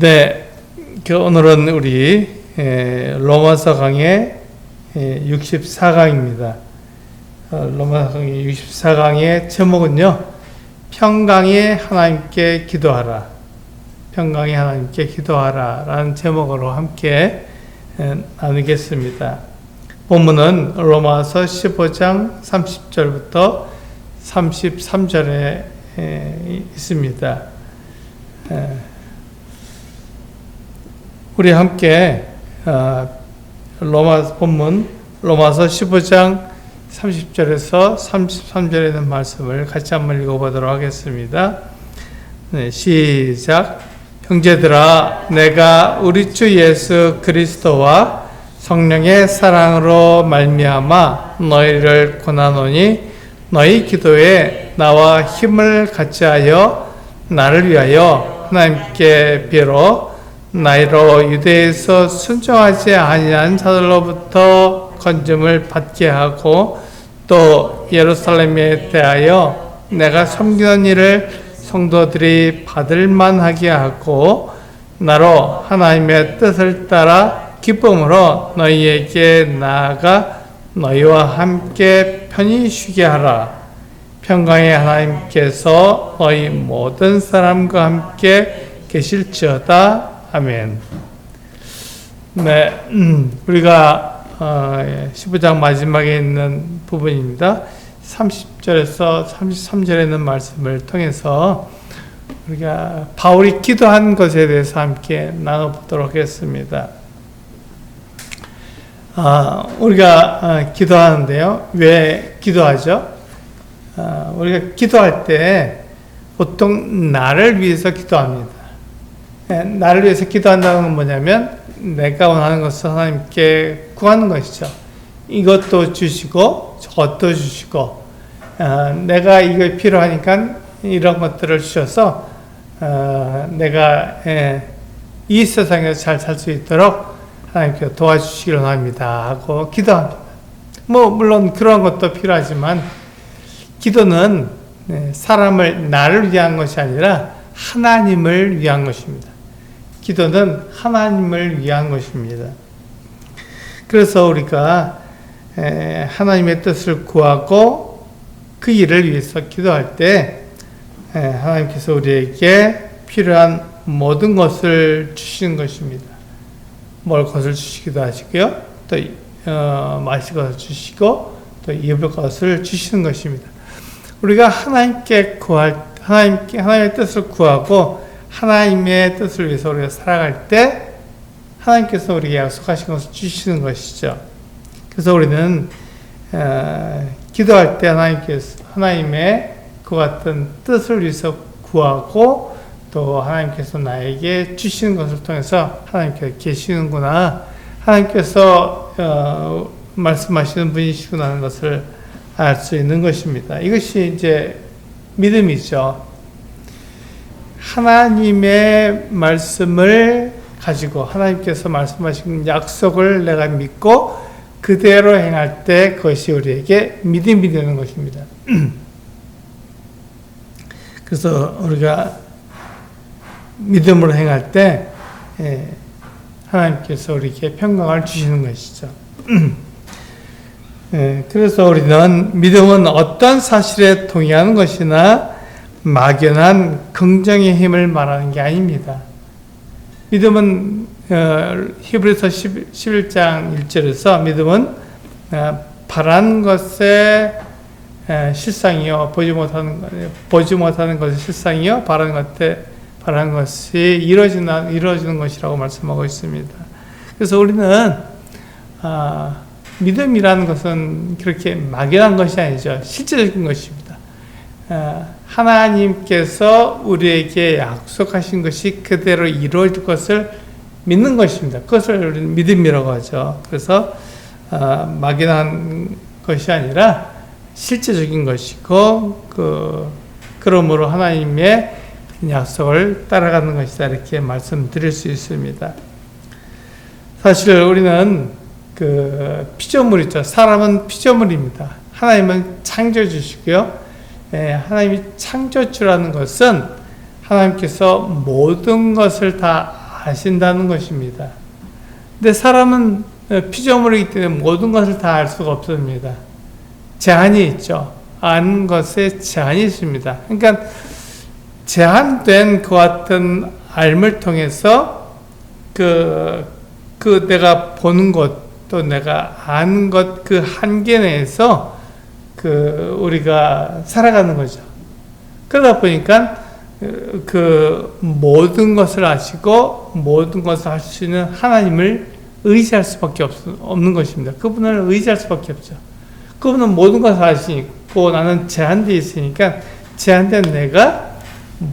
네, 오늘은 우리 로마서 강의 64강입니다. 로마서 강의 64강의 제목은요, 평강에 하나님께 기도하라. 평강에 하나님께 기도하라 라는 제목으로 함께 나누겠습니다. 본문은 로마서 15장 30절부터 33절에 있습니다. 우리 함께 본문 로마서 15장 30절에서 33절에 있는 말씀을 같이 한번 읽어보도록 하겠습니다. 네, 시작. 형제들아, 내가 우리 주 예수 그리스도와 성령의 사랑으로 말미암아 너희를 권하노니 너희 기도에 나와 힘을 같이 하여 나를 위하여 하나님께 비로 나이로 유대에서 순종하지 아니한 자들로부터 건짐을 받게 하고 또 예루살렘에 대하여 내가 섬기는 일을 성도들이 받을 만하게 하고 나로 하나님의 뜻을 따라 기쁨으로 너희에게 나아가 너희와 함께 편히 쉬게 하라. 평강의 하나님께서 너희 모든 사람과 함께 계실지어다. 아멘. 네, 우리가 15장 마지막에 있는 부분입니다. 30절에서 33절에 있는 말씀을 통해서 우리가 바울이 기도한 것에 대해서 함께 나눠보도록 하겠습니다. 우리가 기도하는데요. 왜 기도하죠? 우리가 기도할 때 보통 나를 위해서 기도합니다. 나를 위해서 기도한다는 건 뭐냐면 내가 원하는 것을 하나님께 구하는 것이죠. 이것도 주시고 저것도 주시고 내가 이거 필요하니까 이런 것들을 주셔서 내가 이 세상에서 잘 살 수 있도록 하나님께 도와주시기를 원합니다 하고 기도합니다. 물론 그런 것도 필요하지만 기도는 사람을 나를 위한 것이 아니라 하나님을 위한 것입니다. 기도는 하나님을 위한 것입니다. 그래서 우리가 하나님의 뜻을 구하고 그 일을 위해서 기도할 때 하나님께서 우리에게 필요한 모든 것을 주시는 것입니다. 먹을 것을 주시기도 하시고요. 또 마실 것을 주시고 또 입을 것을 주시는 것입니다. 우리가 하나님의 뜻을 구하고 하나님의 뜻을 위해서 우리가 살아갈 때 하나님께서 우리에게 약속하신 것을 주시는 것이죠. 그래서 우리는 기도할 때 하나님의 그 같은 뜻을 위해서 구하고 또 하나님께서 나에게 주시는 것을 통해서 하나님께서 계시는구나, 하나님께서 말씀하시는 분이시구나 하는 것을 알 수 있는 것입니다. 이것이 이제 믿음이죠. 하나님의 말씀을 가지고 하나님께서 말씀하신 약속을 내가 믿고 그대로 행할 때 그것이 우리에게 믿음이 되는 것입니다. 그래서 우리가 믿음으로 행할 때 하나님께서 우리에게 평강을 주시는 것이죠. 그래서 우리는 믿음은 어떤 사실에 동의하는 것이나 막연한 긍정의 힘을 말하는 게 아닙니다. 믿음은 히브리서 11장 1절에서 믿음은 바라는 것의 실상이요 보지 못하는 것의 실상이요 바라는 것이 이루어지는 것이라고 말씀하고 있습니다. 그래서 우리는 믿음이라는 것은 그렇게 막연한 것이 아니죠. 실제적인 것입니다. 하나님께서 우리에게 약속하신 것이 그대로 이루어질 것을 믿는 것입니다. 그것을 우리는 믿음이라고 하죠. 그래서 막연한 것이 아니라 실제적인 것이고 그러므로 하나님의 약속을 따라가는 것이다 이렇게 말씀드릴 수 있습니다. 사실 우리는 피조물이죠. 사람은 피조물입니다. 하나님은 창조주시고요. 하나님이 창조주라는 것은 하나님께서 모든 것을 다 아신다는 것입니다. 근데 사람은 피조물이기 때문에 모든 것을 다 알 수가 없습니다. 제한이 있죠. 아는 것에 제한이 있습니다. 그러니까 제한된 그 같은 알을 통해서 내가 보는 것, 또 내가 아는 것, 그 한계 내에서 우리가 살아가는 거죠. 그러다 보니까 모든 것을 아시고 모든 것을 할 수 있는 하나님을 의지할 수밖에 없는 것입니다. 그분을 의지할 수밖에 없죠. 그분은 모든 것을 아시고 나는 제한되어 있으니까 제한된 내가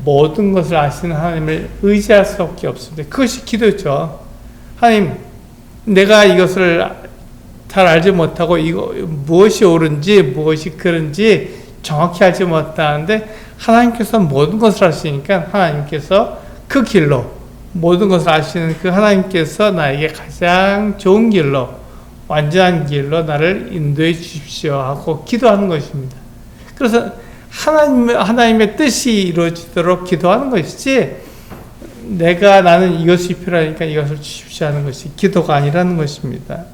모든 것을 아시는 하나님을 의지할 수밖에 없습니다. 그것이 기도죠. 하나님, 내가 이것을 잘 알지 못하고 무엇이 옳은지 무엇이 그른지 정확히 알지 못하는데 하나님께서 모든 것을 아시니까 하나님께서 그 길로, 모든 것을 아시는 그 하나님께서 나에게 가장 좋은 길로, 완전한 길로 나를 인도해 주십시오 하고 기도하는 것입니다. 그래서 하나님의 뜻이 이루어지도록 기도하는 것이지, 나는 이것이 필요하니까 이것을 주십시오 하는 것이 기도가 아니라는 것입니다.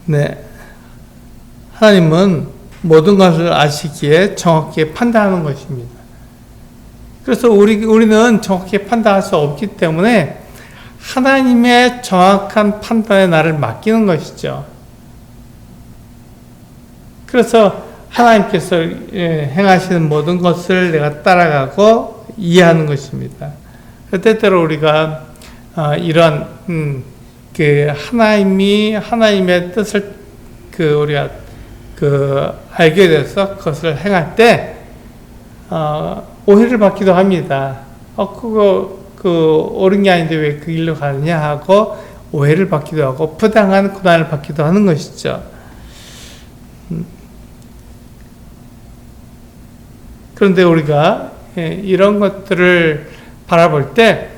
네. 하나님은 모든 것을 아시기에 정확히 판단하는 것입니다. 그래서 우리는 정확히 판단할 수 없기 때문에 하나님의 정확한 판단에 나를 맡기는 것이죠. 그래서 하나님께서 행하시는 모든 것을 내가 따라가고 이해하는 것입니다. 때때로 우리가 이런 하나님의 뜻을 우리가 알게 돼서 그것을 행할 때 오해를 받기도 합니다. 옳은 게 아닌데 왜 그 길로 가느냐 하고 오해를 받기도 하고 부당한 고난을 받기도 하는 것이죠. 그런데 우리가 이런 것들을 바라볼 때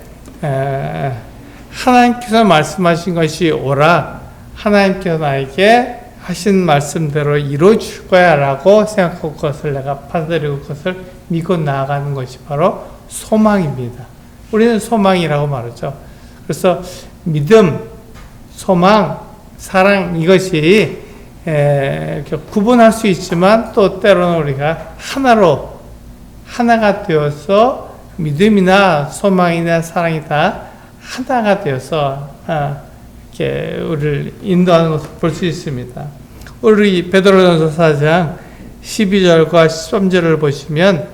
하나님께서 말씀하신 것이 옳아, 하나님께서 나에게 하신 말씀대로 이루어 줄 거야 라고 생각하고 그것을 내가 받아들이고 그것을 믿고 나아가는 것이 바로 소망입니다. 우리는 소망이라고 말하죠. 그래서 믿음, 소망, 사랑, 이것이 구분할 수 있지만 또 때로는 우리가 하나가 되어서 믿음이나 소망이나 사랑이 다 하나가 되어서 이렇게 우리를 인도하는 것을 볼 수 있습니다. 우리 베드로전서 4장 12절과 13절을 보시면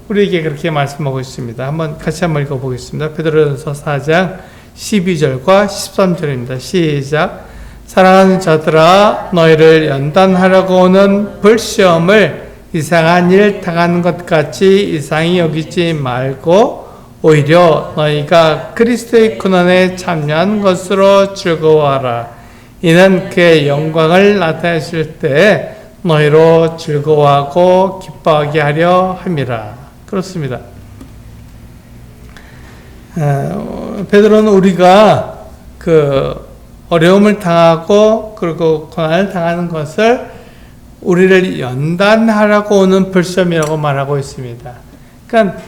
우리에게 그렇게 말씀하고 있습니다. 같이 한번 읽어보겠습니다. 베드로전서 4장 12절과 13절입니다. 시작. 사랑하는 자들아, 너희를 연단하려고 오는 불시험을 이상한 일 당하는 것 같이 이상히 여기지 말고 오히려 너희가 그리스도의 고난에 참여한 것으로 즐거워하라. 이는 그의 영광을 나타내실 때 너희로 즐거워하고 기뻐하게 하려 함이라. 그렇습니다. 베드로는 우리가 어려움을 당하고 그리고 고난을 당하는 것을 우리를 연단하라고 오는 불시험이라고 말하고 있습니다. 그러니까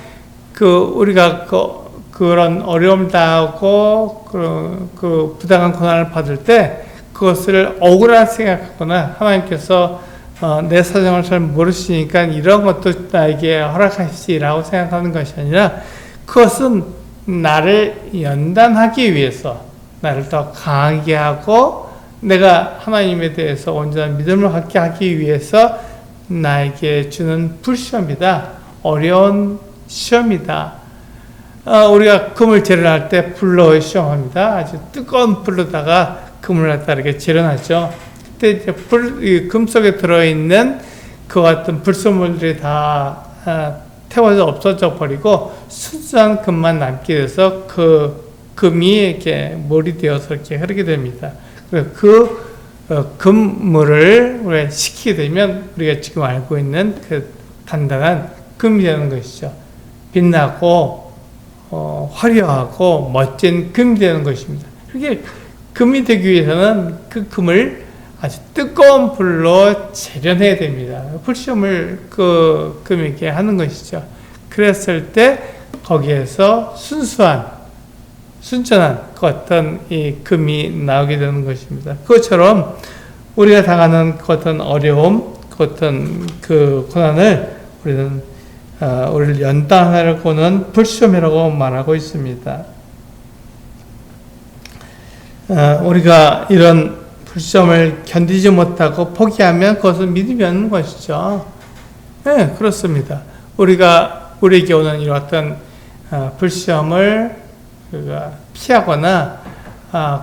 우리가 그런 어려움을 당하고 부당한 고난을 받을 때 그것을 억울하게 생각하거나 하나님께서 내 사정을 잘 모르시니까 이런 것도 나에게 허락하시라고 생각하는 것이 아니라 그것은 나를 연단하기 위해서 나를 더 강하게 하고 내가 하나님에 대해서 온전한 믿음을 갖게 하기 위해서 나에게 주는 불시험이다. 어려운 시험이다. 우리가 금을 재련할 때 불로 시험합니다. 아주 뜨거운 불로다가 금을 갖다 이렇게 재련하죠. 그때 이제 금 속에 들어있는 그 같은 불순물들이 다 태워져 없어져 버리고 순수한 금만 남게 돼서 그 금이 이렇게 몰이 되어서 이렇게 흐르게 됩니다. 그 금물을 우리가 식히게 되면 우리가 지금 알고 있는 그 단단한 금이 되는 것이죠. 빛나고 화려하고 멋진 금이 되는 것입니다. 그게 금이 되기 위해서는 그 금을 아주 뜨거운 불로 재련해야 됩니다. 불시험을 금에게 하는 것이죠. 그랬을 때 거기에서 순전한 그 어떤 이 금이 나오게 되는 것입니다. 그것처럼 우리가 당하는 그 어떤 어려움, 그 어떤 그 고난을 우리를 연단하려고는 불시험이라고 말하고 있습니다. 우리가 이런 불시험을 견디지 못하고 포기하면 그것은 믿음이 없는 것이죠. 네, 그렇습니다. 우리에게 오는 이런 어떤 불시험을 피하거나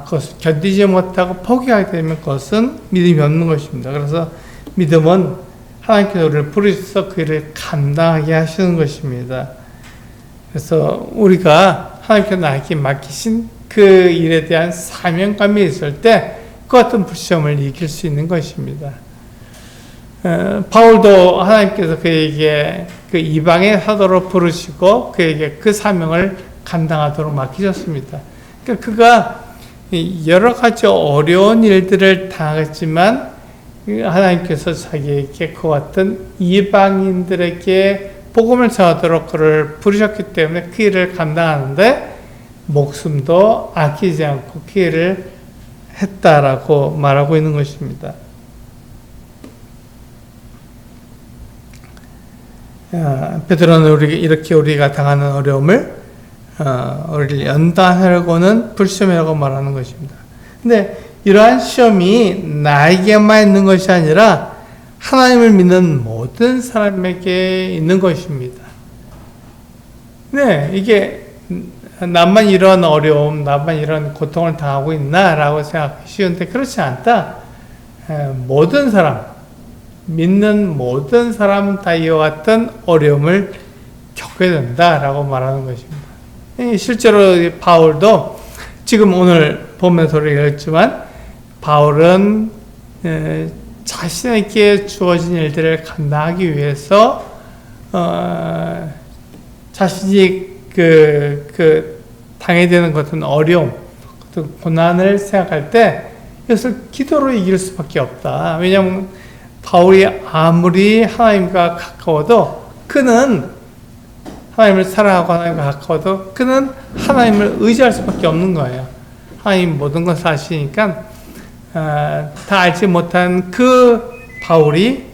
그것을 견디지 못하고 포기하게 되면 그것은 믿음이 없는 것입니다. 그래서 믿음은 하나님께서 우리를 부르셔서 그 일을 감당하게 하시는 것입니다. 그래서 우리가 하나님께서 나에게 맡기신 그 일에 대한 사명감이 있을 때 그 같은 불시험을 이길 수 있는 것입니다. 바울도 하나님께서 그에게 그 이방의 사도로 부르시고 그에게 그 사명을 감당하도록 맡기셨습니다. 그러니까 그가 여러 가지 어려운 일들을 당했지만 하나님께서 자기에게 그 같은 이방인들에게 복음을 전하도록 그를 부르셨기 때문에 그 일을 감당하는데 목숨도 아끼지 않고 그 일을 했다라고 말하고 있는 것입니다. 베드로는 이렇게 우리가 당하는 어려움을 우리를 연단하려고는 불시험이라고 말하는 것입니다. 근데 이러한 시험이 나에게만 있는 것이 아니라 하나님을 믿는 모든 사람에게 있는 것입니다. 네, 이게 나만 이런 어려움, 나만 이런 고통을 당하고 있나라고 생각하기 쉬운데 그렇지 않다. 모든 사람, 믿는 모든 사람 다 이와 같은 어려움을 겪게 된다라고 말하는 것입니다. 실제로 바울도 지금 오늘 보면서 우리가 읽지만 바울은 자신에게 주어진 일들을 감당하기 위해서 자신이 당해야 되는 것은 어려움, 고난을 생각할 때 이것을 기도로 이길 수밖에 없다. 왜냐하면 바울이 아무리 하나님과 가까워도 그는 하나님을 사랑하고 하나님과 가까워도 그는 하나님을 의지할 수밖에 없는 거예요. 하나님 모든 것을 아시니까 다 알지 못한 그 바울이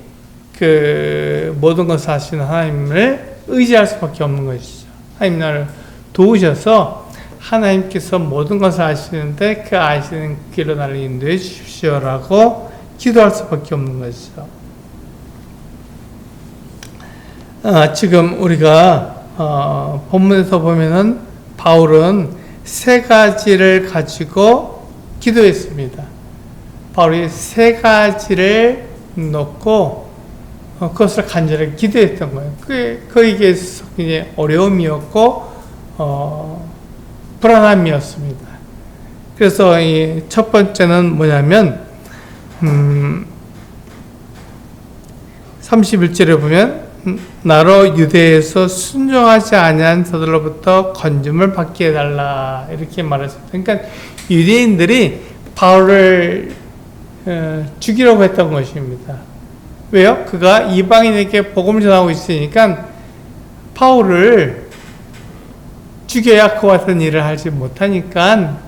그 모든 것을 아시는 하나님을 의지할 수밖에 없는 것이죠. 하나님 나를 도우셔서 하나님께서 모든 것을 아시는데 그 아시는 길로 나를 인도해 주십시오라고 기도할 수밖에 없는 것이죠. 지금 우리가 본문에서 보면은 바울은 세 가지를 가지고 기도했습니다. 바울이 세 가지를 놓고 그것을 간절히 기도했던 거예요. 그에게 있어서 굉장히 어려움이었고 불안함이었습니다. 그래서 이 첫 번째는 뭐냐면 31절에 보면 나로 유대에서 순종하지 아니한 자들로부터 건짐을 받게 해달라 이렇게 말했습니다. 그러니까 유대인들이 바울을 죽이려고 했던 것입니다. 왜요? 그가 이방인에게 복음을 전하고 있으니까 바울을 죽여야 그와 같은 일을 하지 못하니까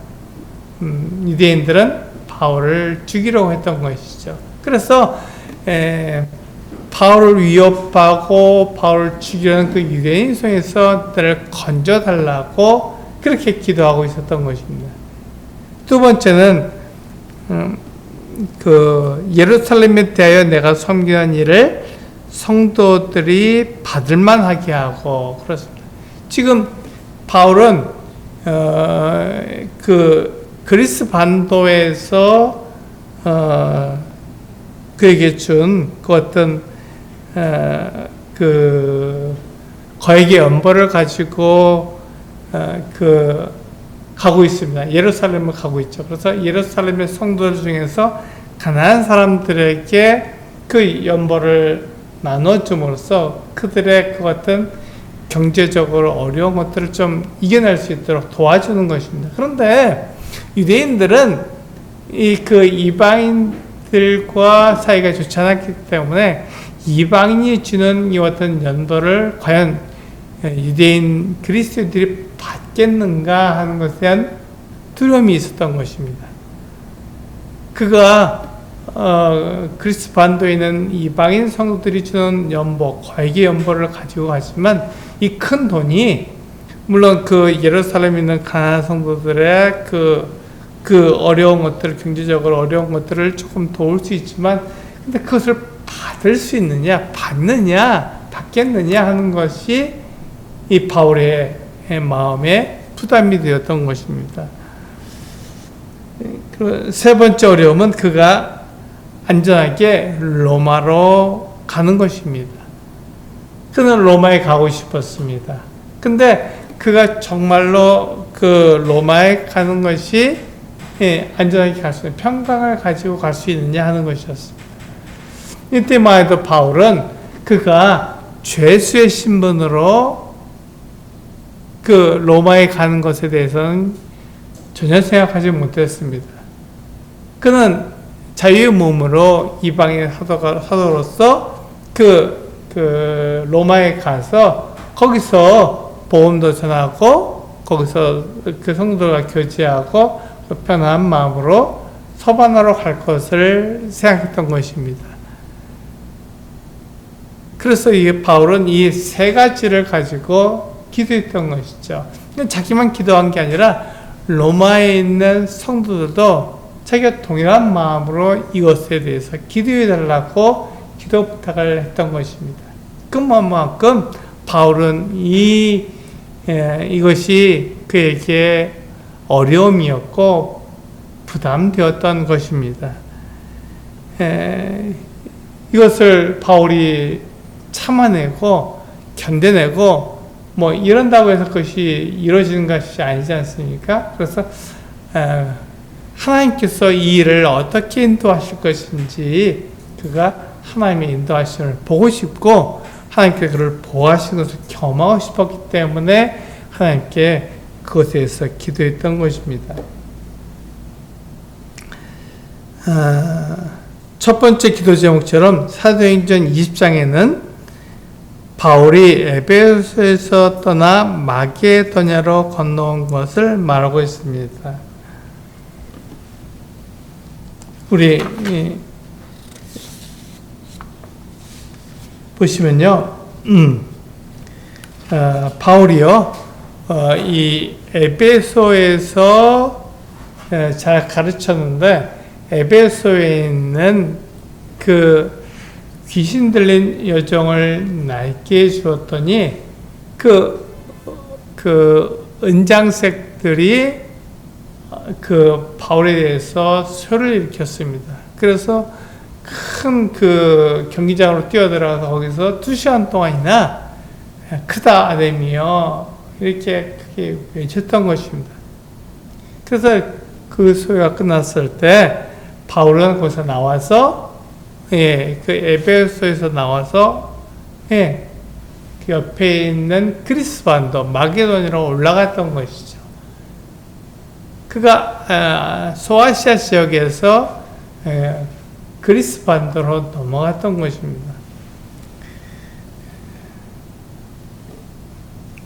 유대인들은 바울을 죽이려고 했던 것이죠. 그래서 바울을 위협하고 바울을 죽이려는 그 유대인 속에서 나를 건져달라고 그렇게 기도하고 있었던 것입니다. 두 번째는 그 예루살렘에 대하여 내가 섬기는 일을 성도들이 받을만하게 하고 그렇습니다. 지금 바울은 그 그리스 반도에서 그에게 준 그 어떤 그 거액의 연보를 가지고 가고 있습니다. 예루살렘을 가고 있죠. 그래서 예루살렘의 성도들 중에서 가난한 사람들에게 그 연보를 나눠줌으로써 그들의 그 같은 경제적으로 어려운 것들을 좀 이겨낼 수 있도록 도와주는 것입니다. 그런데 유대인들은 그 이방인들과 사이가 좋지 않았기 때문에 이방인이 주는 이 어떤 연보를 과연 유대인 그리스도인들이 받겠는가 하는 것에 대한 두려움이 있었던 것입니다. 그가 그리스 반도에 있는 이방인 성도들이 주는 연보, 과외의 연보를 가지고 가지만 이 큰 돈이 물론 그 예루살렘에 있는 가난한 성도들의 그 어려운 것들을, 경제적으로 어려운 것들을 조금 도울 수 있지만, 근데 그것을 받을 수 있느냐, 받겠느냐 하는 것이 이 바울의 마음에 부담이 되었던 것입니다. 세 번째 어려움은 그가 안전하게 로마로 가는 것입니다. 그는 로마에 가고 싶었습니다. 근데 그가 정말로 그 로마에 가는 것이 안전하게 갈 수 있는, 평강을 가지고 갈 수 있느냐 하는 것이었습니다. 이때만 해도 바울은 그가 죄수의 신분으로 그 로마에 가는 것에 대해서는 전혀 생각하지 못했습니다. 그는 자유의 몸으로 이방인 사도로서 그 로마에 가서 거기서 복음도 전하고 거기서 그 성도들과 교제하고 편안한 마음으로 서바나로 갈 것을 생각했던 것입니다. 그래서 바울은 이 세 가지를 가지고 기도했던 것이죠. 자기만 기도한 게 아니라 로마에 있는 성도들도 자기가 동일한 마음으로 이것에 대해서 기도해달라고 기도 부탁을 했던 것입니다. 그만큼 바울은 이것이 그에게 어려움이었고 부담되었던 것입니다. 이것을 바울이 참아내고 견뎌내고 이런다고 해서 그것이 이루어지는 것이 아니지 않습니까? 그래서 하나님께서 이 일을 어떻게 인도하실 것인지 그가 하나님의 인도하심을 보고 싶고 하나님께 그를 보호하시는 것을 겸하고 싶었기 때문에 하나님께 그것에 대해서 기도했던 것입니다. 첫 번째 기도 제목처럼 사도행전 20장에는 바울이 에베소에서 떠나 마게도냐로 건너온 것을 말하고 있습니다. 우리 보시면요, 바울이요, 이 에베소에서 잘 가르쳤는데 에베소에 있는 그 귀신 들린 여종을 낡게 주었더니 그 은장색들이 그 바울에 대해서 소를 일으켰습니다. 그래서 큰 그 경기장으로 뛰어들어가서 거기서 2시간 동안이나 크다 아데미여 이렇게 크게 외쳤던 것입니다. 그래서 그 소리가 끝났을 때 바울은 거기서 나와서 그 에베소에서 나와서 그 옆에 있는 그리스 반도 마게도냐로 올라갔던 것이죠. 그가 소아시아 지역에서 그리스 반도로 넘어갔던 것입니다.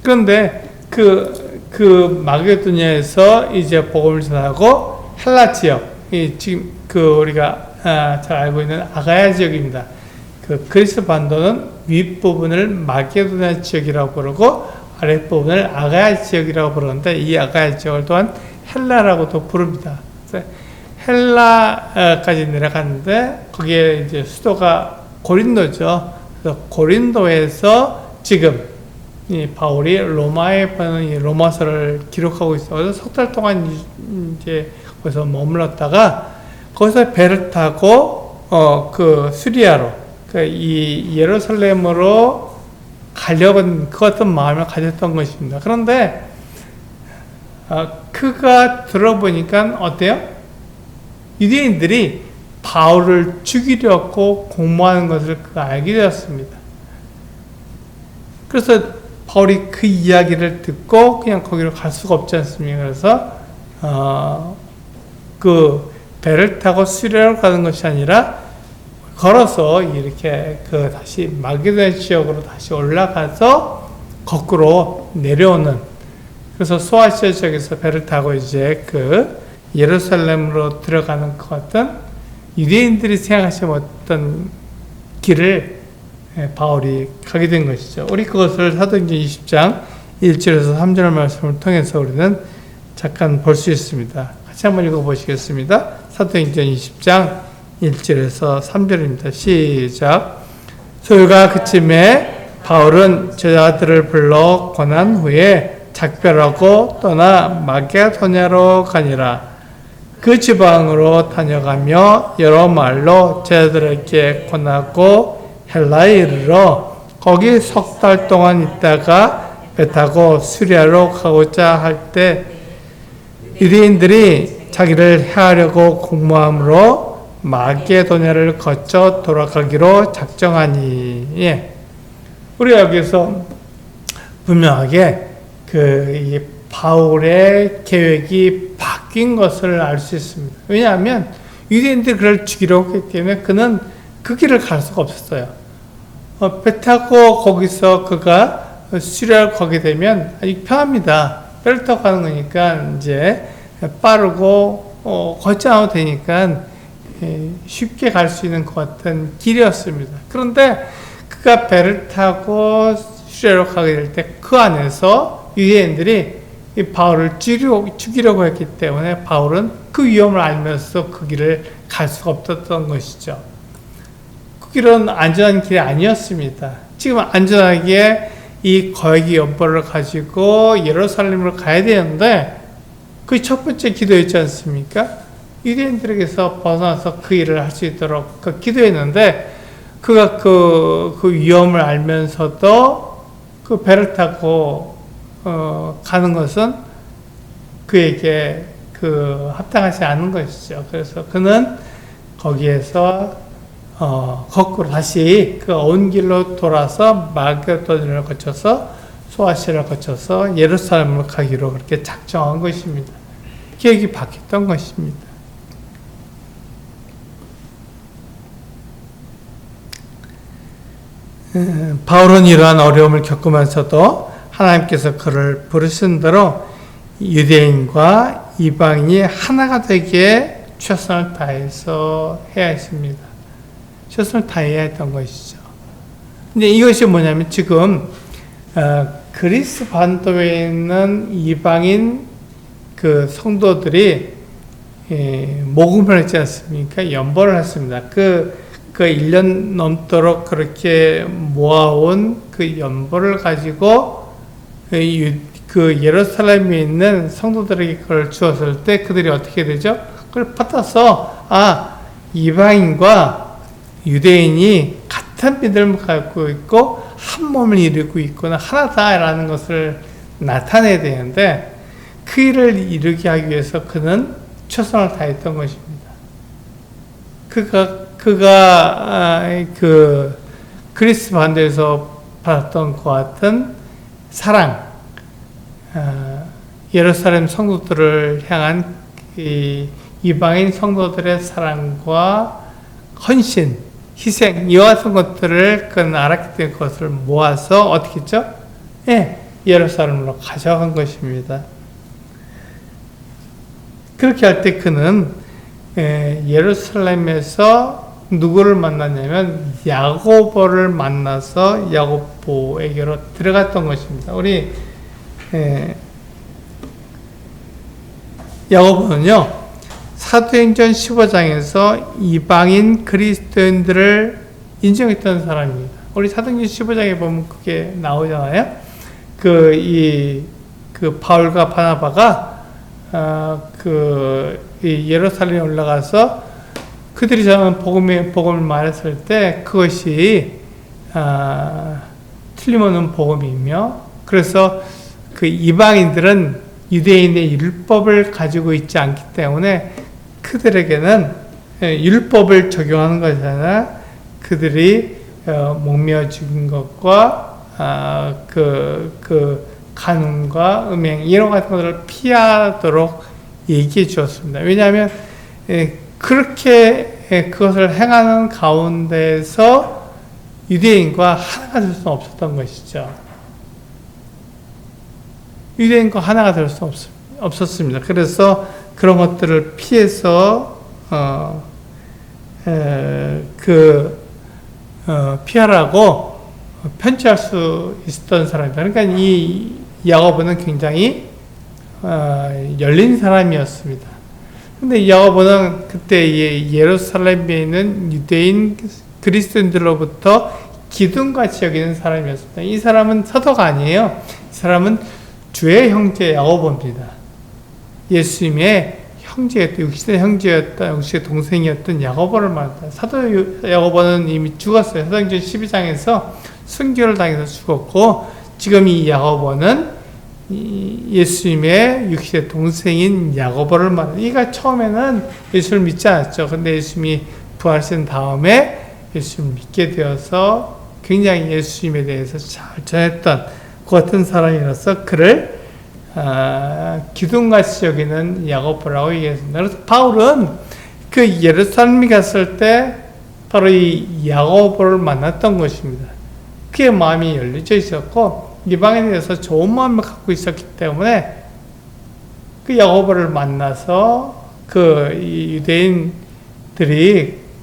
그런데 그 마게도냐에서 이제 복음을 전하고 헬라 지역, 지금 우리가 잘 알고 있는 아가야 지역입니다. 그 그리스 반도는 윗부분을 마게도냐 지역이라고 부르고 아랫부분을 아가야 지역이라고 부르는데 이 아가야 지역을 또한 헬라라고도 부릅니다. 헬라까지 내려갔는데 거기에 이제 수도가 고린도죠. 그래서 고린도에서 지금 이 바울이 로마에 보는 이 로마서를 기록하고 있어서 석 달 동안 이제 거기서 머물렀다가 거기서 배를 타고 그 수리아로 이 예루살렘으로 가려는 그 어떤 마음을 가졌던 것입니다. 그런데 그가 들어보니까 어때요? 유대인들이 바울을 죽이려고 공모하는 것을 그가 알게 되었습니다. 그래서 바울이 그 이야기를 듣고 그냥 거기로 갈 수가 없지 않습니까? 그래서 그 배를 타고 수리아로 가는 것이 아니라 걸어서 이렇게 다시 마게도냐 지역으로 다시 올라가서 거꾸로 내려오는, 그래서 소아시아 지역에서 배를 타고 이제 그 예루살렘으로 들어가는 것 같은 유대인들이 생각하시는 어떤 길을 바울이 가게 된 것이죠. 우리 그것을 사도행전 20장 1절에서 3절 말씀을 통해서 우리는 잠깐 볼 수 있습니다. 같이 한번 읽어보시겠습니다. 사도행전 20장 1절에서 3절입니다. 시작. 소요가 그쯤에 바울은 제자들을 불러 권한 후에 작별하고 떠나 마게도냐로 가니라. 그 지방으로 다녀가며 여러 말로 제자들에게 권하고 헬라에 이르러 거기 석 달 동안 있다가 배 타고 수리아로 가고자 할 때 유대인들이 자기를 해하려고 공모함으로 마게도냐를 거쳐 돌아가기로 작정하니. 예. 우리 여기서 분명하게 이 바울의 계획이 바뀐 것을 알 수 있습니다. 왜냐하면 유대인들이 그를 죽이려고 했기 때문에 그는 그 길을 갈 수가 없었어요. 배 타고 거기서 그가 수리아를 가게 되면 아주 편합니다. 배를 타고 가는 거니까 이제 빠르고 걷지 않아도 되니까 쉽게 갈 수 있는 것 같은 길이었습니다. 그런데 그가 배를 타고 수리아로 가게 될 때 그 안에서 유대인들이 이 바울을 죽이려고 했기 때문에 바울은 그 위험을 알면서 그 길을 갈 수가 없었던 것이죠. 그 길은 안전한 길이 아니었습니다. 지금 안전하게 이 거액의 연보를 가지고 예루살렘으로 가야 되는데 그 첫 번째 기도였지 않습니까? 유대인들에게서 벗어나서 그 일을 할 수 있도록 그 기도했는데 그가 그 위험을 알면서도 그 배를 타고 가는 것은 그에게 합당하지 않은 것이죠. 그래서 그는 거기에서 거꾸로 다시 그 온 길로 돌아서 마게도냐를 거쳐서 소아시아를 거쳐서 예루살렘을 가기로 그렇게 작정한 것입니다. 계획이 바뀌었던 것입니다. 바울은 이러한 어려움을 겪으면서도 하나님께서 그를 부르신 대로 유대인과 이방인이 하나가 되게 최선을 다해서 해야 했습니다. 최선을 다해야 했던 것이죠. 근데 이것이 뭐냐면 지금 그리스 반도에 있는 이방인 그 성도들이 모금을 했지 않습니까? 연보를 했습니다. 그 1년 넘도록 그렇게 모아온 그 연보를 가지고 그 예루살렘에 있는 성도들에게 그걸 주었을 때 그들이 어떻게 되죠? 그걸 받아서 이방인과 유대인이 같은 믿음을 갖고 있고 한 몸을 이루고 있거나 하나다라는 것을 나타내야 되는데 그 일을 이루게 하기 위해서 그는 최선을 다했던 것입니다. 그가 그 그리스 반도에서 받았던 것 같은 사랑, 예루살렘 성도들을 향한 이방인 성도들의 사랑과 헌신, 희생, 이와 같은 것들을 그는 알았기 때문에 그것을 모아서 어떻게 했죠? 예루살렘으로 가져간 것입니다. 그렇게 할 때 그는 예루살렘에서 누구를 만났냐면 야고보를 만나서 야고보에게로 들어갔던 것입니다. 우리 야고보는요 사도행전 15장에서 이방인 그리스도인들을 인정했던 사람입니다. 우리 사도행전 15장에 보면 그게 나오잖아요. 그 바울과 바나바가 예루살렘에 올라가서 그들이 전한 복음을 말했을 때 그것이 틀림없는 복음이며, 그래서 그 이방인들은 유대인의 율법을 가지고 있지 않기 때문에 그들에게는 율법을 적용하는 것이잖아. 그들이 목매어 죽인 것과 간음과 음행 이런 같은 것들을 피하도록 얘기해 주었습니다. 왜냐하면 그렇게 그것을 행하는 가운데서 유대인과 하나가 될 수는 없었던 것이죠. 유대인과 하나가 될 수 없었습니다. 그래서 그런 것들을 피해서 피하라고 편취할 수 있었던 사람입니다. 그러니까 이 야고보는 굉장히 열린 사람이었습니다. 근데 야고보는 그때 예루살렘에 있는 유대인 그리스도인들로부터 기둥같이 여기는 사람이었습니다. 이 사람은 사도가 아니에요. 이 사람은 주의 형제 야고보입니다. 예수님의 형제였던, 육신의 형제였던, 육신의 동생이었던 야고보를 말합니다. 사도 야고보는 이미 죽었어요. 사도행전 12장에서 순교를 당해서 죽었고, 지금 이 야고보는 예수님의 육신의 동생인 야고보를 말합니다. 이가 처음에는 예수를 믿지 않았죠. 근데 예수님이 부활하신 다음에 예수님을 믿게 되어서 굉장히 예수님에 대해서 잘 전했던 그 같은 사람이라서 그를 기둥같이 여기는 야고보라고 얘기했습니다. 그래서 바울은 그 예루살렘에 갔을 때 바로 이 야고보를 만났던 것입니다. 그의 마음이 열려져 있었고 이방인에 대해서 좋은 마음을 갖고 있었기 때문에 그 야고보를 만나서 그 유대인들이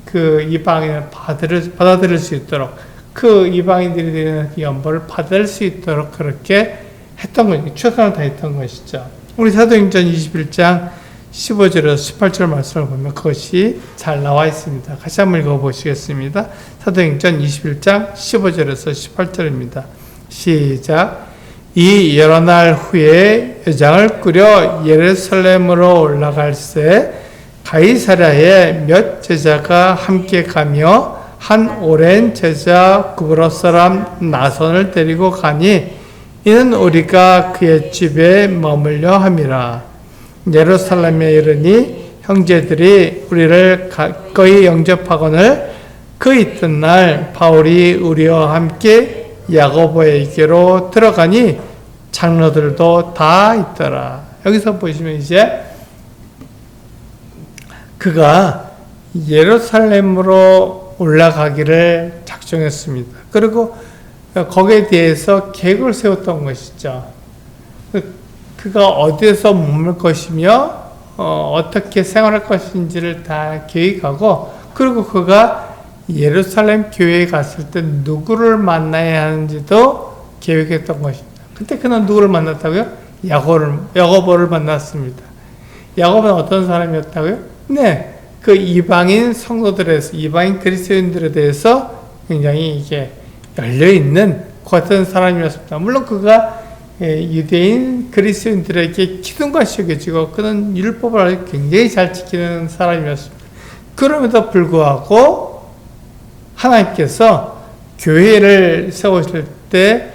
그 이방인을 받아들일 수 있도록, 그 이방인들이 되는 연보를 받을 수 있도록 그렇게 했던 것이죠. 최선을 다했던 것이죠. 우리 사도행전 21장 15절에서 18절 말씀을 보면 그것이 잘 나와 있습니다. 같이 한번 읽어보시겠습니다. 사도행전 21장 15절에서 18절입니다. 시작. 이 여러 날 후에 여장을 꾸려 예루살렘으로 올라갈새 가이사랴에 몇 제자가 함께 가며 한 오랜 제자 구브로 사람 나손을 데리고 가니 이는 우리가 그의 집에 머물려 함이라. 예루살렘에 이르니 형제들이 우리를 가까이 영접하거늘 그 이튿날 바울이 우리와 함께 야고보에게로 들어가니 장로들도 다 있더라. 여기서 보시면 이제 그가 예루살렘으로 올라가기를 작정했습니다. 그리고 거기에 대해서 계획을 세웠던 것이죠. 그가 어디에서 머물 것이며 어떻게 생활할 것인지를 다 계획하고, 그리고 그가 예루살렘 교회에 갔을 때 누구를 만나야 하는지도 계획했던 것입니다. 그때 그는 누구를 만났다고요? 야고보를 만났습니다. 야고보는 어떤 사람이었다고요? 네, 그 이방인 성도들에서, 이방인 그리스도인들에 대해서 굉장히 이게 열려있는 그 같은 사람이었습니다. 물론 그가 유대인 그리스도인들에게 기둥같이 여겨지고 그는 율법을 굉장히 잘 지키는 사람이었습니다. 그럼에도 불구하고 하나님께서 교회를 세우실 때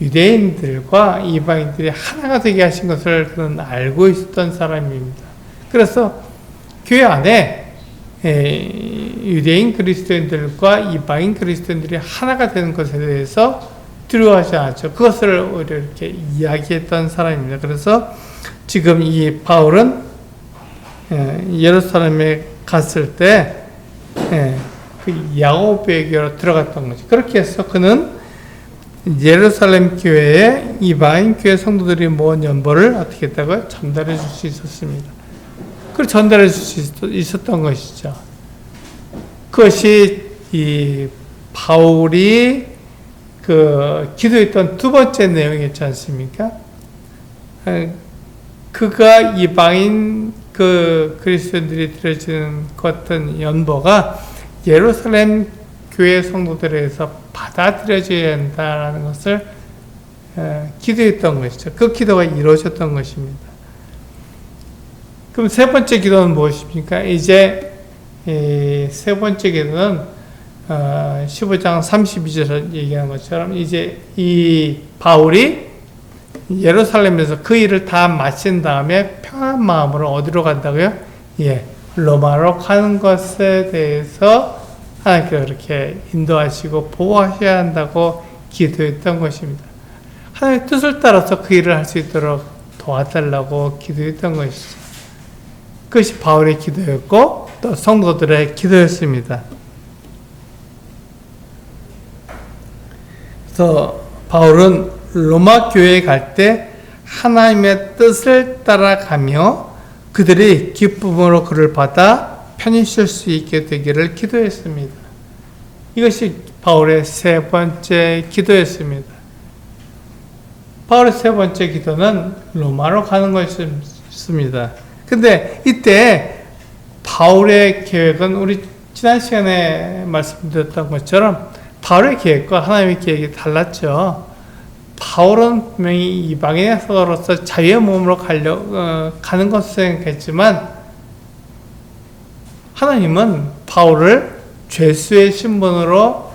유대인들과 이방인들이 하나가 되게 하신 것을 그는 알고 있었던 사람입니다. 그래서 교회 안에 유대인 그리스도인들과 이방인 그리스도인들이 하나가 되는 것에 대해서 두려워하지 않았죠. 그것을 오히려 이렇게 이야기했던 사람입니다. 그래서 지금 이 바울은 예루살렘에 갔을 때 그 야고보에게로 들어갔던 거죠. 그렇게 해서 그는 예루살렘 교회에 이방인 교회 성도들이 모은 연보를 어떻게 했다고요? 전달해 줄 수 있었습니다. 그걸 전달해 줄 수 있었던 것이죠. 그것이 이 바울이 그 기도했던 두 번째 내용이었지 않습니까? 그가 이방인 그 그리스도인들이 드려지는 것 같은 연보가 예루살렘 교회 성도들에게서 받아들여져야 한다는 것을 기도했던 것이죠. 그 기도가 이루어졌던 것입니다. 그럼 세 번째 기도는 무엇입니까? 이제 세 번째 기도는 15장 32절에 얘기한 것처럼 이제 이 바울이 예루살렘에서 그 일을 다 마친 다음에 편한 마음으로 어디로 간다고요? 로마로 가는 것에 대해서 하나님께서 그렇게 인도하시고 보호하셔야 한다고 기도했던 것입니다. 하나님의 뜻을 따라서 그 일을 할 수 있도록 도와달라고 기도했던 것이죠. 그것이 바울의 기도였고 또 성도들의 기도였습니다. 그래서 바울은 로마 교회에 갈 때 하나님의 뜻을 따라가며 그들이 기쁨으로 그를 받아 편히 쉴 수 있게 되기를 기도했습니다. 이것이 바울의 세 번째 기도였습니다. 바울의 세 번째 기도는 로마로 가는 것이었습니다. 근데 이때 바울의 계획은 우리 지난 시간에 말씀드렸던 것처럼 바울의 계획과 하나님의 계획이 달랐죠. 바울은 분명히 이방인의 사도로서 자유의 몸으로 가는 것을 생각했지만 하나님은 바울을 죄수의 신분으로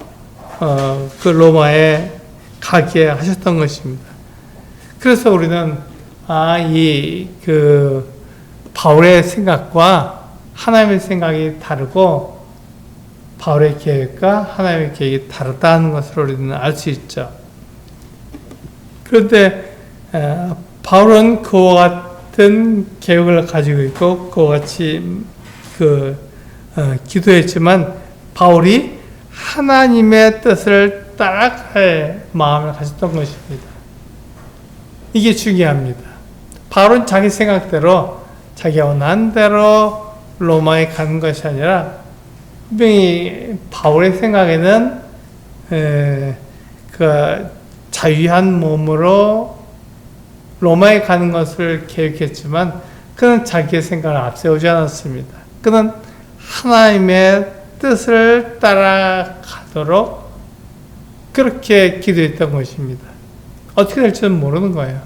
그 로마에 가게 하셨던 것입니다. 그래서 우리는 바울의 생각과 하나님의 생각이 다르고 바울의 계획과 하나님의 계획이 다르다는 것을 우리는 알 수 있죠. 그런데 바울은 그와 같은 계획을 가지고 있고 그와 같이 기도했지만 바울이 하나님의 뜻을 따라갈 마음을 가졌던 것입니다. 이게 중요합니다. 바울은 자기 생각대로 자기가 원하는 대로 로마에 가는 것이 아니라 분명히 바울의 생각에는 자유한 몸으로 로마에 가는 것을 계획했지만 그는 자기의 생각을 앞세우지 않았습니다. 그는 하나님의 뜻을 따라가도록 그렇게 기도했던 것입니다. 어떻게 될지는 모르는 거예요.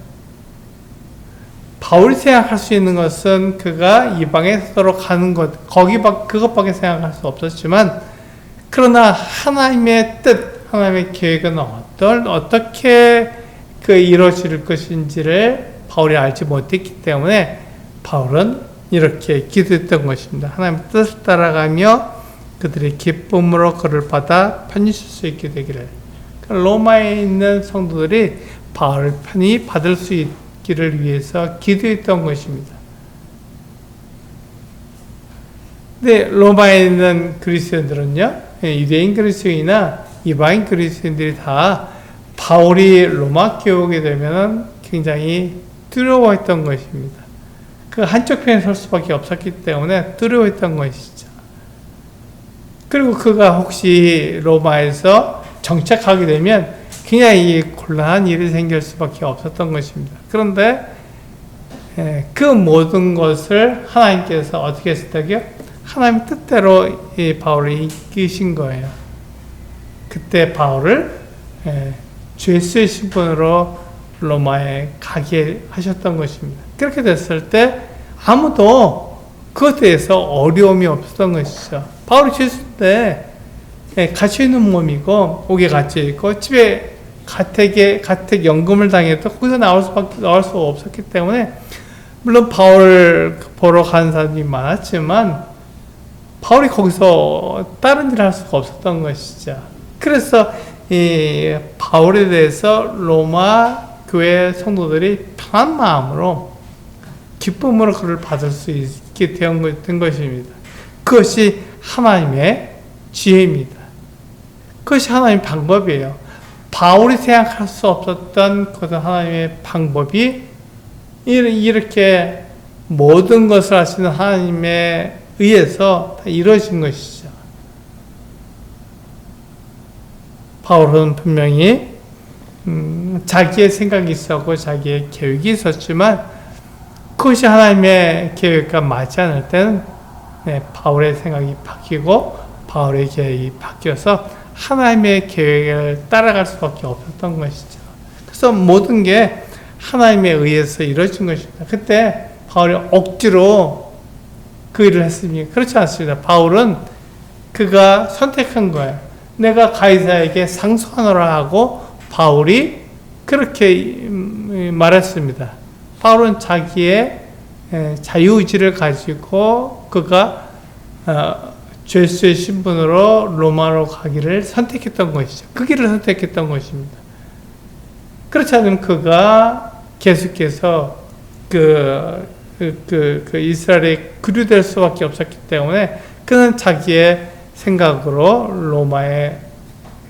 바울이 생각할 수 있는 것은 그가 이방의 사도로 가는 것, 그것밖에 생각할 수 없었지만, 그러나 하나님의 뜻, 하나님의 계획은 어떻게 이루어질 것인지를 바울이 알지 못했기 때문에 바울은 이렇게 기도했던 것입니다. 하나님의 뜻을 따라가며 그들의 기쁨으로 그를 받아 편히 쉴 수 있게 되기를. 로마에 있는 성도들이 바울을 편히 받을 수 있기를 위해서 기도했던 것입니다. 근데 로마에 있는 그리스도인들은요, 유대인 그리스도인이나 이방인 그리스도인들이 다 바울이 로마 교육에 되면 굉장히 두려워했던 것입니다. 그 한쪽 편에 설 수밖에 없었기 때문에 두려워했던 것이죠. 그리고 그가 혹시 로마에서 정착하게 되면 굉장히 곤란한 일이 생길 수밖에 없었던 것입니다. 그런데 그 모든 것을 하나님께서 어떻게 했었다고요? 하나님 뜻대로 이 바울을 이끄신 거예요. 그때 바울을 죄수의 신분으로 로마에 가게 하셨던 것입니다. 그렇게 됐을 때 아무도 그것에 대해서 어려움이 없었던 것이죠. 바울이 죄수 때 갇혀있는 몸이고 옥에 갇혀있고 집에 가택연금을 당해도 거기서 나올 수 없었기 때문에 물론 바울 보러 간 사람이 많았지만 바울이 거기서 다른 일을 할 수가 없었던 것이죠. 그래서 이 바울에 대해서 로마 교회 성도들이 편한 마음으로 기쁨으로 그를 받을 수 있게 된 것입니다. 그것이 하나님의 지혜입니다. 그것이 하나님의 방법이에요. 바울이 생각할 수 없었던 그 하나님의 방법이 이렇게 모든 것을 하시는 하나님에 의해서 다 이루어진 것이죠. 바울은 분명히 자기의 생각이 있었고 자기의 계획이 있었지만 그것이 하나님의 계획과 맞지 않을 때는 바울의 생각이 바뀌고 바울의 계획이 바뀌어서 하나님의 계획을 따라갈 수밖에 없었던 것이죠. 그래서 모든 게 하나님에 의해서 이루어진 것입니다. 그때 바울이 억지로 그 일을 했습니까? 그렇지 않습니다. 바울은 그가 선택한 거예요. 내가 가이사에게 상소하노라 하고 바울이 그렇게 말했습니다. 바울은 자기의 자유의지를 가지고 그가 죄수의 신분으로 로마로 가기를 선택했던 것이죠. 그 길을 선택했던 것입니다. 그렇지 않으면 그가 계속해서 이스라엘에 구류될 수밖에 없었기 때문에 그는 자기의 생각으로 로마에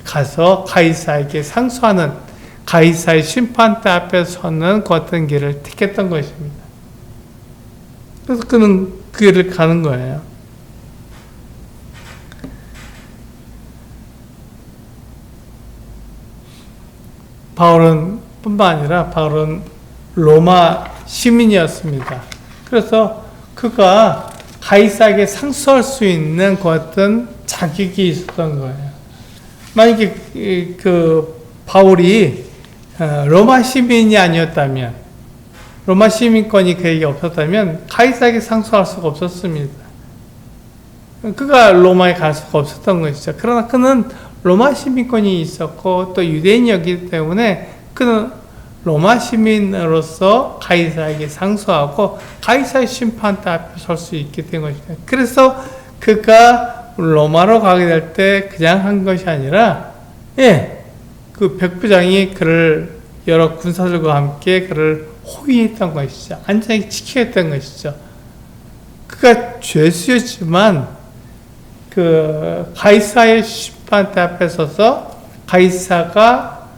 가서 가이사에게 상소하는 가이사의 심판대 앞에 서는 그 어떤 길을 택했던 것입니다. 그래서 그는 그 길을 가는 거예요. 바울은 뿐만 아니라 바울은 로마 시민이었습니다. 그래서 그가 가이사에게 상소할 수 있는 그 어떤 자격이 있었던 거예요. 만약에 그 바울이 로마 시민이 아니었다면, 로마 시민권이 그에게 없었다면 가이사에게 상소할 수가 없었습니다. 그가 로마에 갈 수가 없었던 것이죠. 그러나 그는 로마 시민권이 있었고 또 유대인이었기 때문에 그는 로마 시민으로서 가이사에게 상소하고 가이사의 심판대 앞에 설 수 있게 된 것입니다. 그래서 그가 로마로 가게 될 때 그냥 한 것이 아니라 그 백부장이 그를 여러 군사들과 함께 그를 호위했던 것이죠. 안전하게 지켜야 했던 것이죠. 그가 죄수였지만 그 가이사의 심판대 앞에 서서 가이사가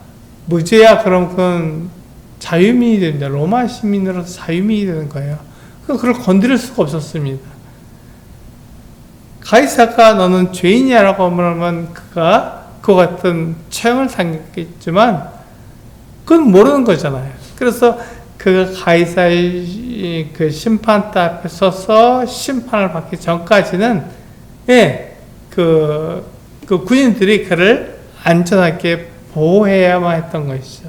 무죄야 그럼 그건 자유민이 됩니다. 로마 시민으로서 자유민이 되는 거예요. 그걸 건드릴 수가 없었습니다. 가이사가 너는 죄인이야라고 말하면 그가 그 같은 처형을 당했겠지만 그건 모르는 거잖아요. 그래서 그 가이사의 그 심판대 앞에 서서 심판을 받기 전까지는 그 군인들이 그를 안전하게 보호해야만 했던 것이죠.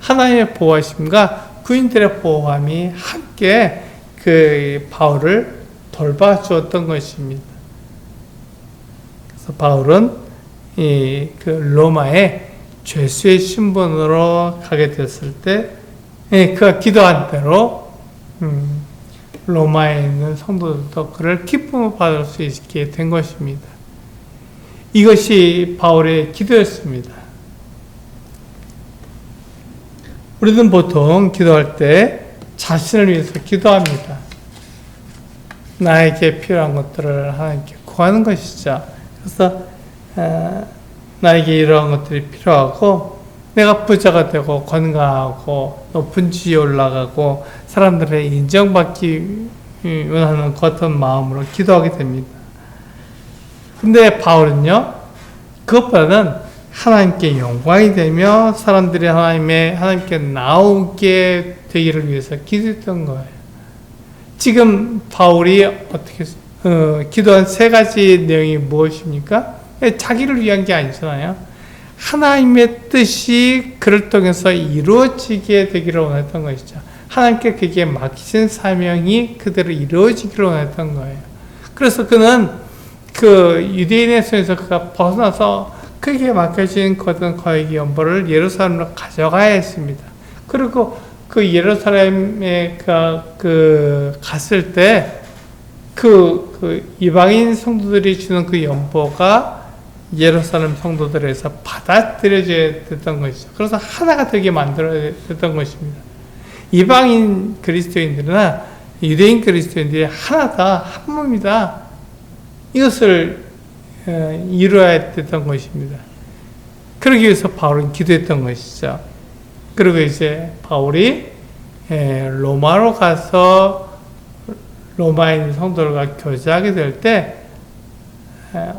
하나님의 보호하심과 군인들의 보호함이 함께 그 바울을 돌봐주었던 것입니다. 그래서 바울은 그 로마에 죄수의 신분으로 가게 됐을 때 그가 기도한 대로 로마에 있는 성도들도 그를 기쁨을 받을 수 있게 된 것입니다. 이것이 바울의 기도였습니다. 우리는 보통 기도할 때 자신을 위해서 기도합니다. 나에게 필요한 것들을 하나님께 구하는 것이죠. 그래서 나에게 이러한 것들이 필요하고 내가 부자가 되고 건강하고 높은 지위에 올라가고 사람들의 인정받기 원하는 그 어떤 마음으로 기도하게 됩니다. 근데 바울은요, 그것보다는 하나님께 영광이 되며 사람들이 하나님께 나오게 되기를 위해서 기도했던 거예요. 지금 바울이 어떻게 기도한 세 가지 내용이 무엇입니까? 자기를 위한 게 아니잖아요. 하나님의 뜻이 그를 통해서 이루어지게 되기를 원했던 것이죠. 하나님께 그에게 맡기신 사명이 그대로 이루어지기를 원했던 거예요. 그래서 그는 그 유대인의 손에서 그가 벗어나서 그에게 맡겨진 거액의 연보를 예루살렘으로 가져가야 했습니다. 그리고 그 예루살렘에 갔을 때 그 이방인 성도들이 주는 그 연보가 예루살렘 성도들에서 받아들여져야 됐던 것이죠. 그래서 하나가 되게 만들어야 됐던 것입니다. 이방인 그리스도인들이나 유대인 그리스도인들이 하나다, 한 몸이다. 이것을 이루어야 됐던 것입니다. 그러기 위해서 바울은 기도했던 것이죠. 그리고 이제 바울이 로마로 가서 로마에 있는 성도들과 교제하게 될 때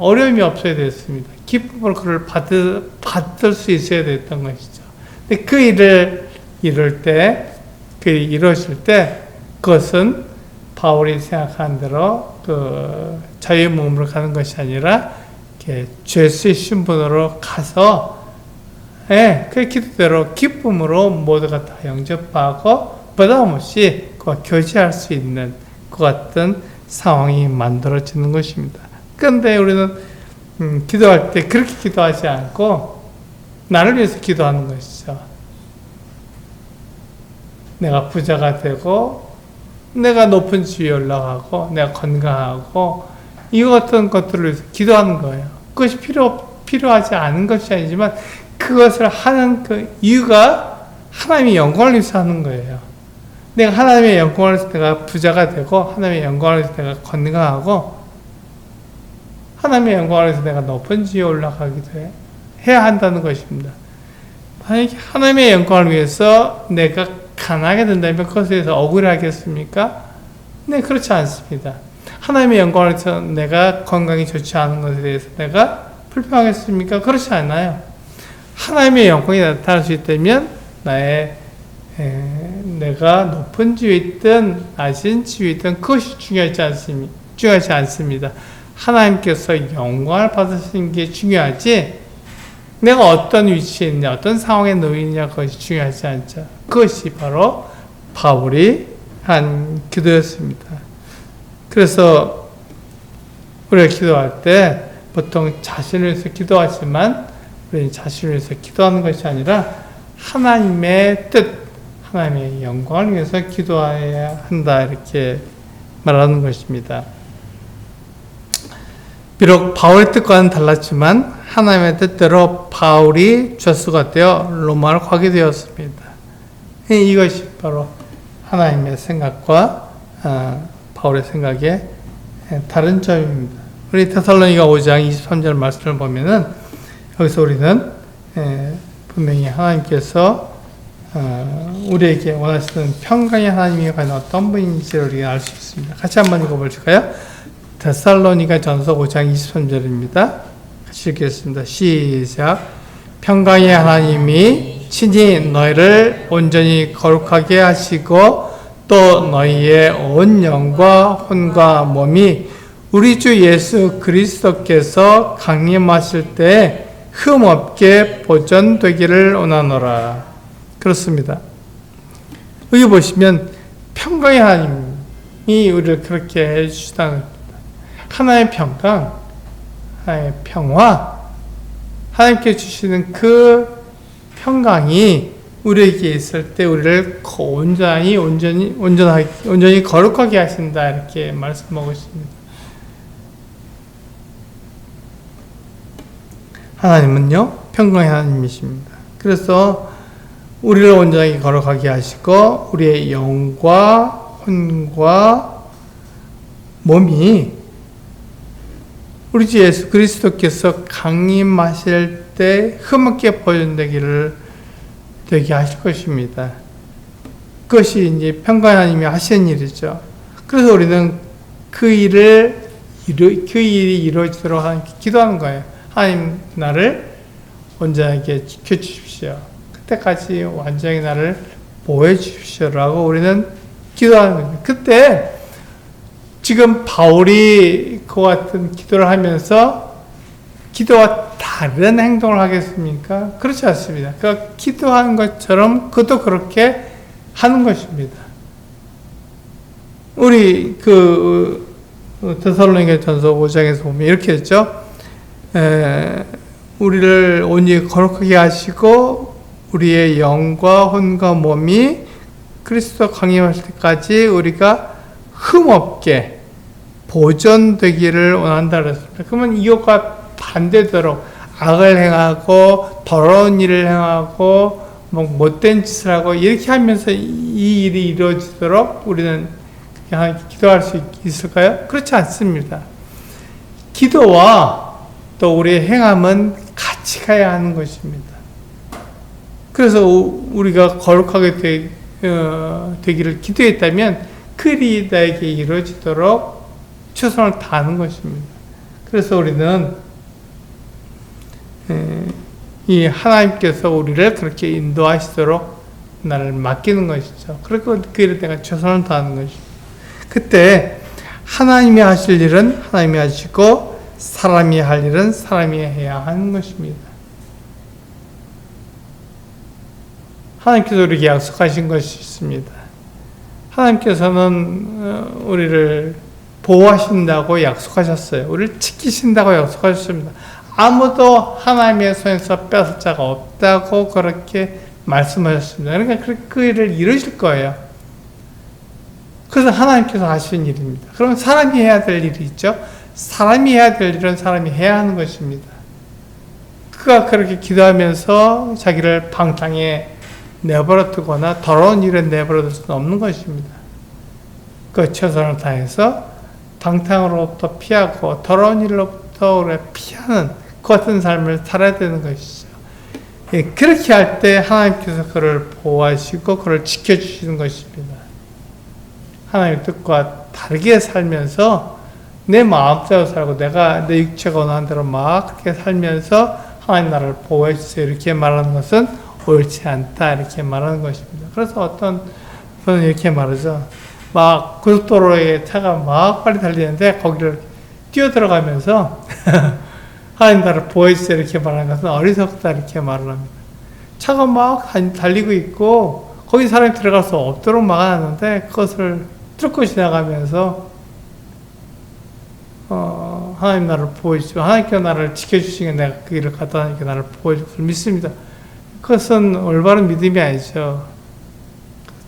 어려움이 없어야 됐습니다. 기쁨으로 그를 받을 수 있어야 됐던 것이죠. 근데 그 일을 이룰 때, 그 일이 이루어질 때 그것은 바울이 생각한 대로 그 자유의 몸으로 가는 것이 아니라 죄수의 신분으로 가서 그 기도대로 기쁨으로 모두가 다 영접하고 부담 없이 그와 교제할 수 있는 그 같은 상황이 만들어지는 것입니다. 그런데 우리는 기도할 때 그렇게 기도하지 않고 나를 위해서 기도하는 것이죠. 내가 부자가 되고 내가 높은 지위에 올라가고 내가 건강하고 이 같은 것들을 위해서 기도하는 거예요. 그것이 필요하지 않은 것이 아니지만 그것을 하는 그 이유가 하나님의 영광을 위해서 하는 거예요. 내가 하나님의 영광을 위해서 내가 부자가 되고 하나님의 영광을 위해서 내가 건강하고 하나님의 영광을 위해서 내가 높은 지위에 올라가기도 해야 한다는 것입니다. 하나님의 영광을 위해서 내가 가난하게 된다면 그것에 대해서 억울하겠습니까? 네, 그렇지 않습니다. 하나님의 영광을 위해서 내가 건강이 좋지 않은 것에 대해서 내가 불평하겠습니까? 그렇지 않아요. 하나님의 영광이 나타날 수 있다면 내가 높은 지위에 있든 낮은 지위에 있든 그것이 중요하지 않습니다. 하나님께서 영광을 받으시는 게 중요하지 내가 어떤 위치에 있냐 어떤 상황에 놓이냐 그것이 중요하지 않죠. 그것이 바로 바울이 한 기도였습니다. 그래서 우리가 기도할 때 보통 자신을 위해서 기도하지만 우리는 자신을 위해서 기도하는 것이 아니라 하나님의 뜻, 하나님의 영광을 위해서 기도해야 한다 이렇게 말하는 것입니다. 비록 바울의 뜻과는 달랐지만 하나님의 뜻대로 바울이 죄수가 되어 로마를 가게 되었습니다. 이것이 바로 하나님의 생각과 바울의 생각의 다른 점입니다. 우리 데살로니가 5장 23절 말씀을 보면은 여기서 우리는 분명히 하나님께서 우리에게 원하시는 평강의 하나님이 과연 어떤 분인지를 우리가 알 수 있습니다. 같이 한번 읽어볼까요? 데살로니가 전서 5장 23절입니다. 같이 읽겠습니다. 시작. 평강의 하나님이 친히 너희를 온전히 거룩하게 하시고 또 너희의 온 영과 혼과 몸이 우리 주 예수 그리스도께서 강림하실 때 흠없게 보존되기를 원하노라. 그렇습니다. 여기 보시면 평강의 하나님이 우리를 그렇게 해주시다는 겁니다. 하나의 평강, 하나의 평화, 하나님께 주시는 그 평강이 우리에게 있을 때 우리를 온전히 거룩하게 하신다 이렇게 말씀하고 있습니다. 하나님은요 평강의 하나님이십니다. 그래서 우리를 온전히 거룩하게 하시고 우리의 영과 혼과 몸이 우리 주 예수 그리스도께서 강림하실 때 흠없게 보존되게 하실 것입니다. 그것이 이제 평강의 하나님이 하시는 일이죠. 그래서 우리는 그 일이 이루어지도록 하나님께 기도하는 거예요. 하나님 나를 온전하게 지켜주십시오. 그때까지 완전히 나를 보호해 주십시오라고 우리는 기도하는 겁니다. 그때 지금 바울이 그와 같은 기도를 하면서 기도와 다른 행동을 하겠습니까? 그렇지 않습니다. 그러니까 기도하는 것처럼 그도 그렇게 하는 것입니다. 우리 데살로니가 전서 5장에서 보면 이렇게 했죠. 우리를 온전히 거룩하게 하시고 우리의 영과 혼과 몸이 그리스도 강림하실 때까지 우리가 흠없게 보존되기를 원한다 그랬습니다. 그러면 이것과 반대대로 악을 행하고 더러운 일을 행하고 못된 짓을 하고 이렇게 하면서 이 일이 이루어지도록 우리는 기도할 수 있을까요? 그렇지 않습니다. 기도와 또 우리의 행함은 같이 가야 하는 것입니다. 그래서 우리가 거룩하게 되기를 기도했다면 그 일이 나에게 이루어지도록 최선을 다하는 것입니다. 그래서 우리는 이 하나님께서 우리를 그렇게 인도하시도록 나를 맡기는 것이죠. 그리고 그 일에 내가 최선을 다하는 것입니다. 그때 하나님이 하실 일은 하나님이 하시고 사람이 할 일은 사람이 해야 하는 것입니다. 하나님께서 우리에게 약속하신 것이 있습니다. 하나님께서는 우리를 보호하신다고 약속하셨어요. 우리를 지키신다고 약속하셨습니다. 아무도 하나님의 손에서 뺏을 자가 없다고 그렇게 말씀하셨습니다. 그러니까 그 일을 이루실 거예요. 그래서 하나님께서 하시는 일입니다. 그럼 사람이 해야 될 일이 있죠. 사람이 해야 될 일은 사람이 해야 하는 것입니다. 그가 그렇게 기도하면서 자기를 방탕에 내버려 두거나 더러운 일에 내버려 둘 수는 없는 것입니다. 그 최선을 다해서 방탕으로부터 피하고 더러운 일로부터 피하는 그 같은 삶을 살아야 되는 것이죠. 예, 그렇게 할 때 하나님께서 그를 보호하시고 그를 지켜주시는 것입니다. 하나님의 뜻과 다르게 살면서 내 마음대로 살고 내가 내 육체가 원하는 대로 막 그렇게 살면서 하나님 나라를 보호해 주세요. 이렇게 말하는 것은 옳지 않다. 이렇게 말하는 것입니다. 그래서 어떤 분은 이렇게 말하죠. 막 고속도로에 차가 막 빨리 달리는데 거기를 뛰어 들어가면서 하나님 나라를 보호해 주세요. 이렇게 말하는 것은 어리석다. 이렇게 말을 합니다. 차가 막 달리고 있고 거기 사람이 들어갈 수 없도록 막아놨는데 그것을 뚫고 지나가면서 하나님 나라를 보호해주시고 하나님께 나라를 지켜주시면 내가 그 일을 갖다 하나님께 나라를 보호해줄 것을 믿습니다. 그것은 올바른 믿음이 아니죠.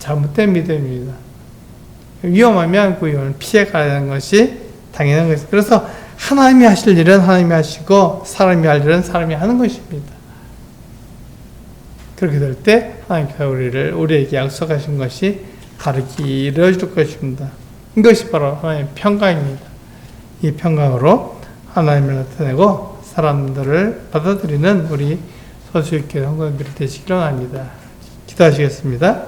잘못된 믿음입니다. 위험하면 그 위험을 피해가는 것이 당연한 것입니다. 그래서 하나님이 하실 일은 하나님이 하시고 사람이 할 일은 사람이 하는 것입니다. 그렇게 될 때 하나님께서 우리에게 약속하신 것이 다르게 이루어질 것입니다. 이것이 바로 하나님의 평강입니다. 이 평강으로 하나님을 나타내고 사람들을 받아들이는 우리 소수교회 성도님들이 되시기를 원합니다. 기도하시겠습니다.